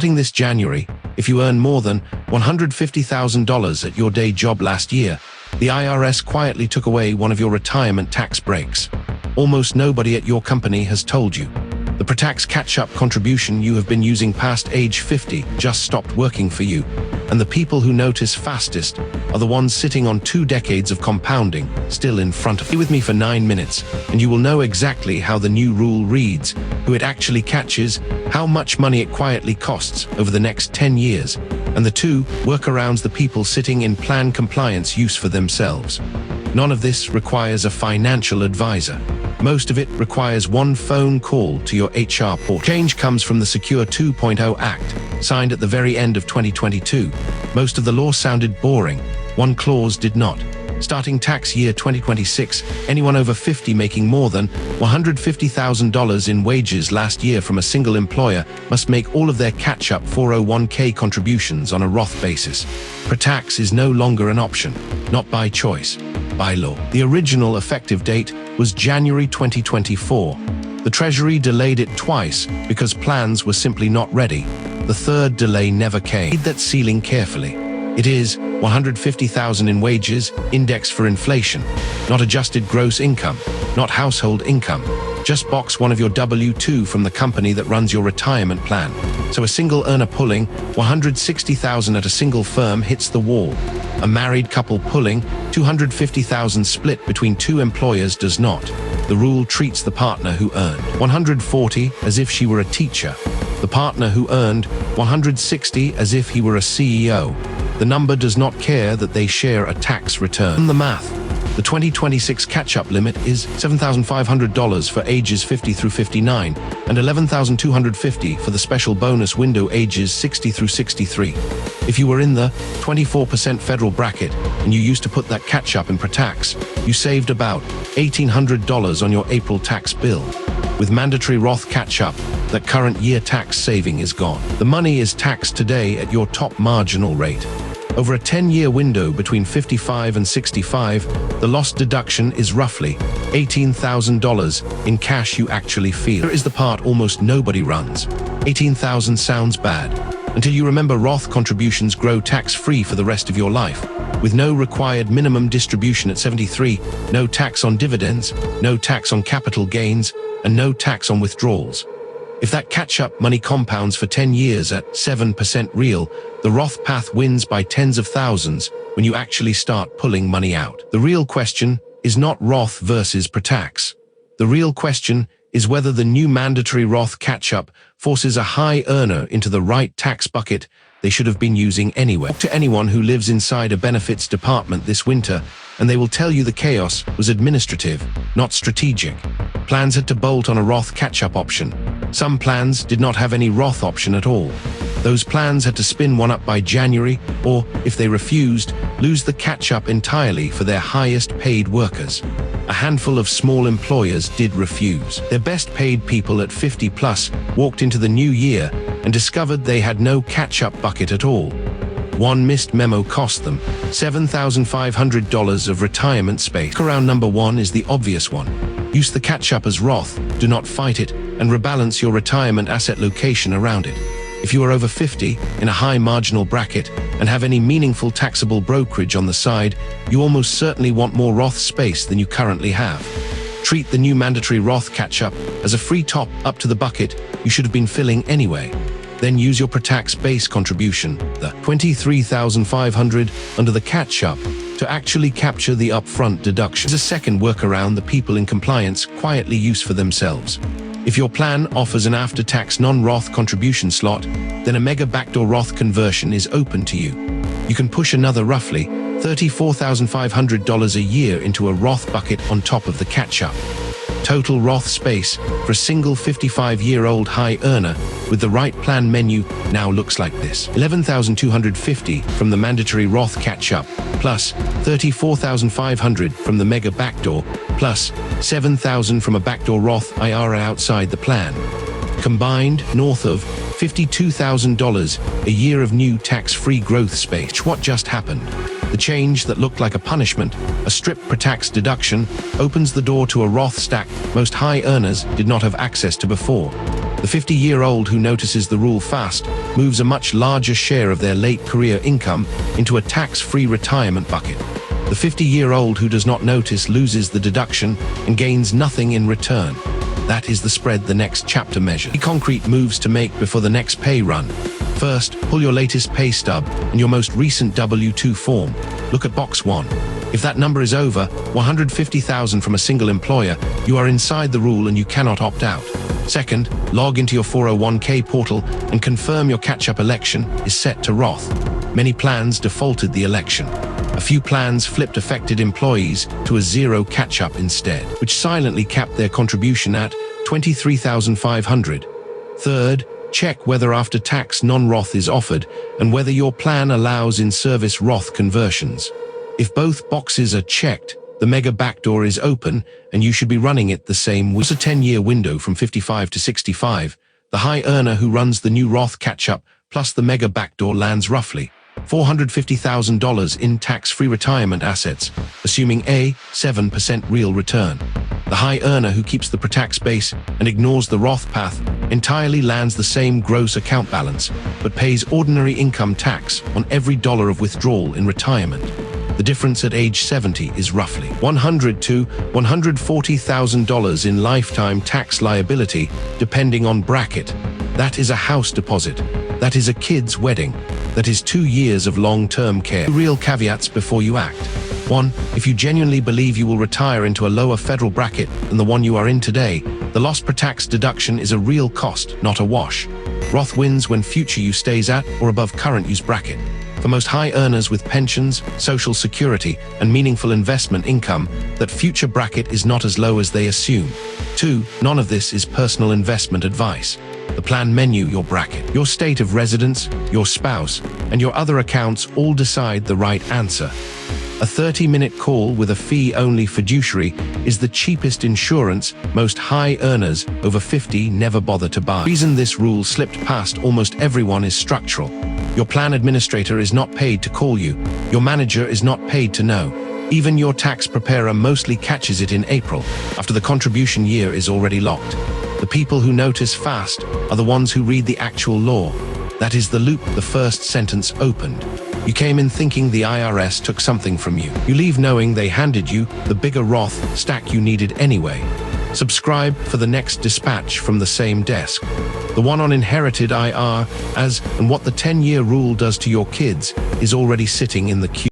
Starting this January, if you earn more than $150,000 at your day job last year, the IRS quietly took away one of your retirement tax breaks. Almost nobody at your company has told you. The pretax catch-up contribution you have been using past age 50 just stopped working for you, and the people who notice fastest are the ones sitting on 2 decades of compounding still in front of you. Stay with me for 9 minutes, and you will know exactly how the new rule reads, who it actually catches, how much money it quietly costs over the next 10 years, and the 2 workarounds the people sitting in plan compliance use for themselves. None of this requires a financial advisor. Most of it requires one phone call to your HR portal. Change comes from the Secure 2.0 Act, signed at the very end of 2022. Most of the law sounded boring. One clause did not. Starting tax year 2026, anyone over 50 making more than $150,000 in wages last year from a single employer must make all of their catch-up 401k contributions on a Roth basis. Pretax is no longer an option, not by choice, by law. The original effective date was January 2024. The Treasury delayed it twice because plans were simply not ready. The third delay never came. Read that ceiling carefully. It is $150,000 in wages, indexed for inflation, not adjusted gross income, not household income. Just box one of your W-2 from the company that runs your retirement plan. So a single earner pulling $160,000 at a single firm hits the wall. A married couple pulling $250,000 split between 2 employers does not. The rule treats the partner who earned $140,000 as if she were a teacher. The partner who earned $160,000 as if he were a CEO. The number does not care that they share a tax return. The math. The 2026 catch-up limit is $7,500 for ages 50 through 59 and $11,250 for the special bonus window ages 60 through 63. If you were in the 24% federal bracket and you used to put that catch-up in pretax, you saved about $1,800 on your April tax bill. With mandatory Roth catch-up, that current year tax saving is gone. The money is taxed today at your top marginal rate. Over a 10-year window between 55 and 65, the lost deduction is roughly $18,000 in cash you actually feel. Here is the part almost nobody runs. $18,000 sounds bad, until you remember Roth contributions grow tax-free for the rest of your life, with no required minimum distribution at 73, no tax on dividends, no tax on capital gains, and no tax on withdrawals. If that catch-up money compounds for 10 years at 7% real, the Roth path wins by tens of thousands when you actually start pulling money out. The real question is not Roth versus pretax. The real question is whether the new mandatory Roth catch-up forces a high earner into the right tax bucket they should have been using anyway. Talk to anyone who lives inside a benefits department this winter, and they will tell you the chaos was administrative, not strategic. Plans had to bolt on a Roth catch-up option. Some plans did not have any Roth option at all. Those plans had to spin one up by January, or, if they refused, lose the catch-up entirely for their highest-paid workers. A handful of small employers did refuse. Their best-paid people at 50-plus walked into the new year and discovered they had no catch-up bucket at all. One missed memo cost them $7,500 of retirement space. Workaround number 1 is the obvious one. Use the catch-up as Roth, do not fight it, and rebalance your retirement asset location around it. If you are over 50, in a high marginal bracket, and have any meaningful taxable brokerage on the side, you almost certainly want more Roth space than you currently have. Treat the new mandatory Roth catch-up as a free top up to the bucket you should have been filling anyway. Then use your pretax base contribution, the $23,500 under the catch-up, to actually capture the upfront deduction. There's a second workaround the people in compliance quietly use for themselves. If your plan offers an after-tax non-Roth contribution slot, then a mega backdoor Roth conversion is open to you. You can push another roughly $34,500 a year into a Roth bucket on top of the catch-up. Total Roth space for a single 55-year-old high earner with the right plan menu now looks like this. $11,250 from the mandatory Roth catch-up, plus $34,500 from the mega backdoor, plus $7,000 from a backdoor Roth IRA outside the plan. Combined, north of $52,000 a year of new tax-free growth space. What just happened? The change that looked like a punishment, a strict pretax deduction, opens the door to a Roth stack most high earners did not have access to before. The 50-year-old who notices the rule fast moves a much larger share of their late career income into a tax-free retirement bucket. The 50-year-old who does not notice loses the deduction and gains nothing in return. That is the spread the next chapter measures. 3 concrete moves to make before the next pay run. First, pull your latest pay stub and your most recent W-2 form. Look at box 1. If that number is over $150,000 from a single employer, you are inside the rule and you cannot opt out. Second, log into your 401k portal and confirm your catch-up election is set to Roth. Many plans defaulted the election. A few plans flipped affected employees to a zero catch-up instead, which silently capped their contribution at $23,500. Third, check whether after-tax non-Roth is offered and whether your plan allows in-service Roth conversions. If both boxes are checked, the mega backdoor is open and you should be running it the same week. It's a 10-year window from 55 to 65. The high earner who runs the new Roth catch-up plus the mega backdoor lands roughly $450,000 in tax-free retirement assets, assuming a 7% real return. The high earner who keeps the pretax base and ignores the Roth path entirely lands the same gross account balance, but pays ordinary income tax on every dollar of withdrawal in retirement. The difference at age 70 is roughly $100,000 to $140,000 in lifetime tax liability, depending on bracket. That is a house deposit. That is a kid's wedding. That is 2 years of long-term care. 2 real caveats before you act. 1. If you genuinely believe you will retire into a lower federal bracket than the one you are in today, the loss pretax deduction is a real cost, not a wash. Roth wins when future use stays at or above current use bracket. For most high earners with pensions, social security, and meaningful investment income, that future bracket is not as low as they assume. 2. None of this is personal investment advice. The plan menu, your bracket, your state of residence, your spouse, and your other accounts all decide the right answer. A 30-minute call with a fee-only fiduciary is the cheapest insurance most high earners over 50 never bother to buy. The reason this rule slipped past almost everyone is structural. Your plan administrator is not paid to call you. Your manager is not paid to know. Even your tax preparer mostly catches it in April, after the contribution year is already locked. The people who notice fast are the ones who read the actual law. That is the loop the first sentence opened. You came in thinking the IRS took something from you. You leave knowing they handed you the bigger Roth stack you needed anyway. Subscribe for the next dispatch from the same desk. The one on inherited IR and what the 10-year rule does to your kids is already sitting in the queue.